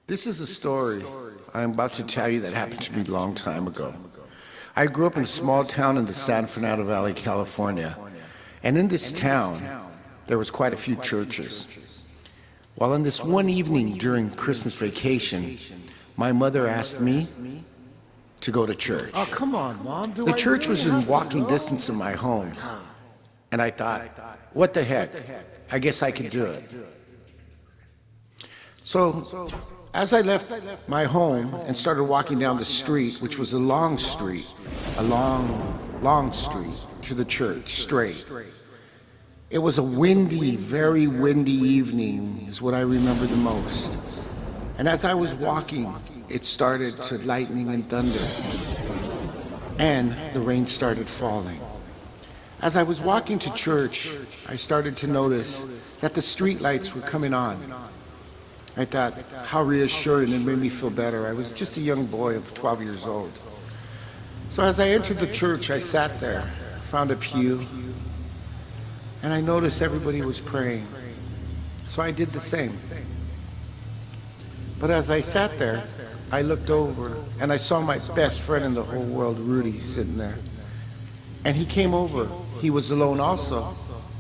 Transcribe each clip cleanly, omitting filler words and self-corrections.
This is a story I'm about to tell you that happened to me a long time ago. I grew up in a small town in the San Fernando Valley, California. And in this town, there was quite a few churches. Well, on this one evening during Christmas vacation, my mother asked me to go to church. Oh, come on, Mom. The church was in walking distance of my home. And I thought, what the heck? I guess I could do it. So, as I left my home and started walking down the street, which was a long street, a long street to the church, straight. It was a windy, very windy evening is what I remember the most. And as I was walking, it started to lightning and thunder. And the rain started falling. As I was walking to church, I started to notice that the street lights were coming on. I thought, how reassuring, it made me feel better. I was just a young boy of 12 years old. So as I entered the church, I sat there, found a pew, and I noticed everybody was praying. So I did the same. But as I sat there, I looked over, and I saw my best friend in the whole world, Rudy, sitting there. And he came over. He was alone also,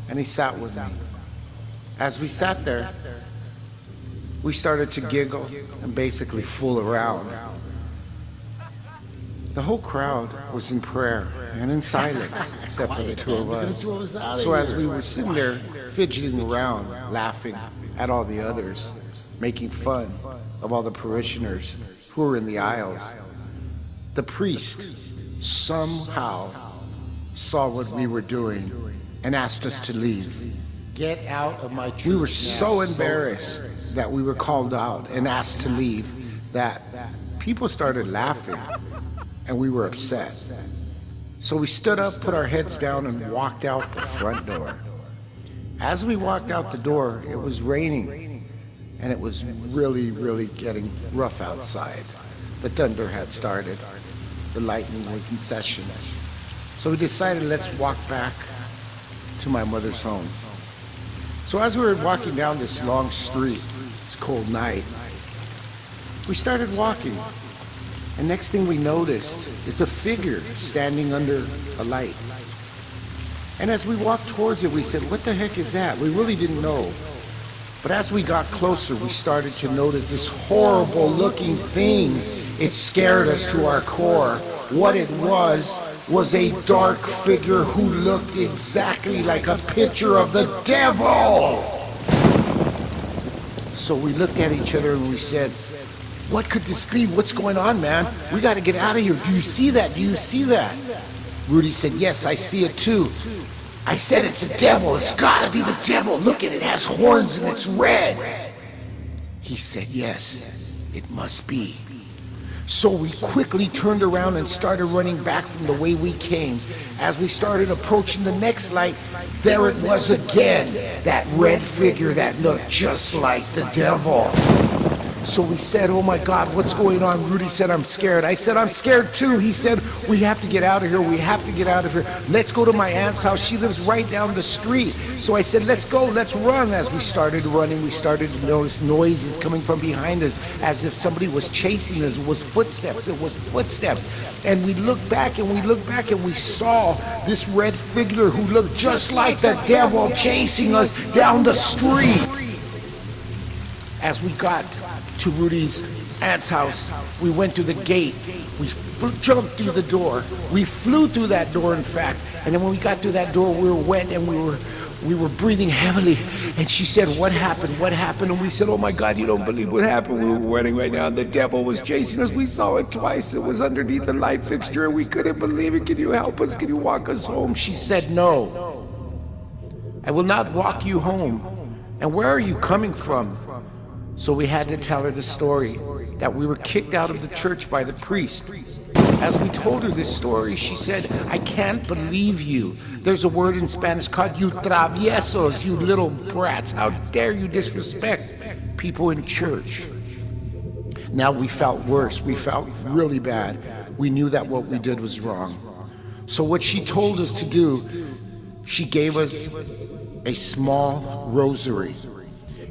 and he sat with me. As we sat there, we started to giggle and basically fool around. The whole crowd was in prayer and in silence, except for the two of us. So as we were sitting there fidgeting around, laughing at all the others, making fun of all the parishioners who were in the aisles, the priest somehow saw what we were doing and asked us to leave. Get out of my church. We were so embarrassed that we were called out and asked to leave that people started laughing and we were upset. So we stood up, put our heads down, and walked out the front door. As we walked out the door, it was raining and it was really, really getting rough outside. The thunder had started. The lightning was in session. So we decided, let's walk back to my mother's home. So as we were walking down this long street, it's a cold night, we started walking. And next thing we noticed is a figure standing under a light. And as we walked towards it, we said, what the heck is that? We really didn't know. But as we got closer, we started to notice this horrible looking thing. It scared us to our core. What it was a dark figure who looked exactly like a picture of the devil. So we looked at each other and we said, what could this be? What's going on, man? We got to get out of here. Do you see that? Do you see that? Rudy said, yes, I see it too. I said, it's a devil. It's got to be the devil. Look at it. It has horns and it's red. He said, yes, it must be. So we quickly turned around and started running back from the way we came. As we started approaching the next light, there it was again, that red figure that looked just like the devil. So we said, oh my God, what's going on? Rudy said, I'm scared. I said, I'm scared too. He said, we have to get out of here. We have to get out of here. Let's go to my aunt's house. She lives right down the street. So I said, let's go, let's run. As we started running, we started to notice noises coming from behind us as if somebody was chasing us. It was footsteps. It was footsteps. And we looked back and we looked back and we saw this red figure who looked just like the devil chasing us down the street. As we got to Rudy's aunt's house, we went through the gate. We jumped through the door. We flew through that door, in fact. And then when we got through that door, we were wet and we were breathing heavily. And she said, what happened? What happened? And we said, oh my God, you don't believe what happened. We were wetting right now. The devil was chasing us. We saw it twice. It was underneath the light fixture and we couldn't believe it. Can you help us? Can you walk us home? She said, no. I will not walk you home. And where are you coming from? So we had to tell her the story that we were kicked out of the church by the priest. As we told her this story, she said, I can't believe you. There's a word in Spanish called you traviesos, you little brats. How dare you disrespect people in church? Now we felt worse. We felt really bad. We knew that what we did was wrong. So what she told us to do, she gave us a small rosary.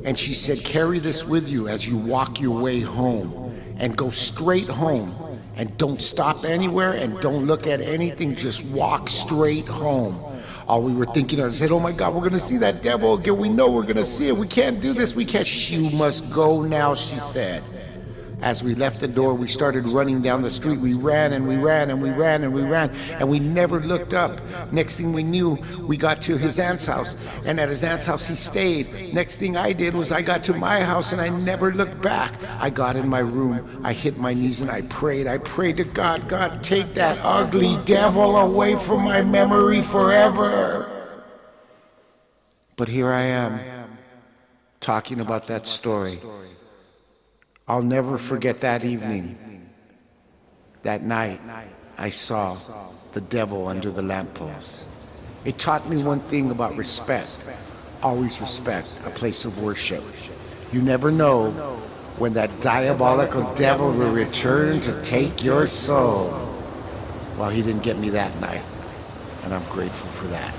And she said, carry this with you as you walk your way home, and go straight home, and don't stop anywhere, and don't look at anything, just walk straight home. All we were thinking of, I said, oh my God, we're gonna see that devil again. We know we're gonna see it. We can't do this, we can't. You must go now, she said. As we left the door, we started running down the street. We ran and we ran and we ran and we ran, and we never looked up. Next thing we knew, we got to his aunt's house, and at his aunt's house he stayed. Next thing I did was I got to my house and I never looked back. I got in my room, I hit my knees and I prayed. I prayed to God, God, take that ugly devil away from my memory forever. But here I am, talking about that story. I'll never forget that evening, that night I saw the devil under the lamppost. It taught me one thing about respect. Always respect a place of worship. You never know when that diabolical devil will return to take your soul. Well, he didn't get me that night, and I'm grateful for that.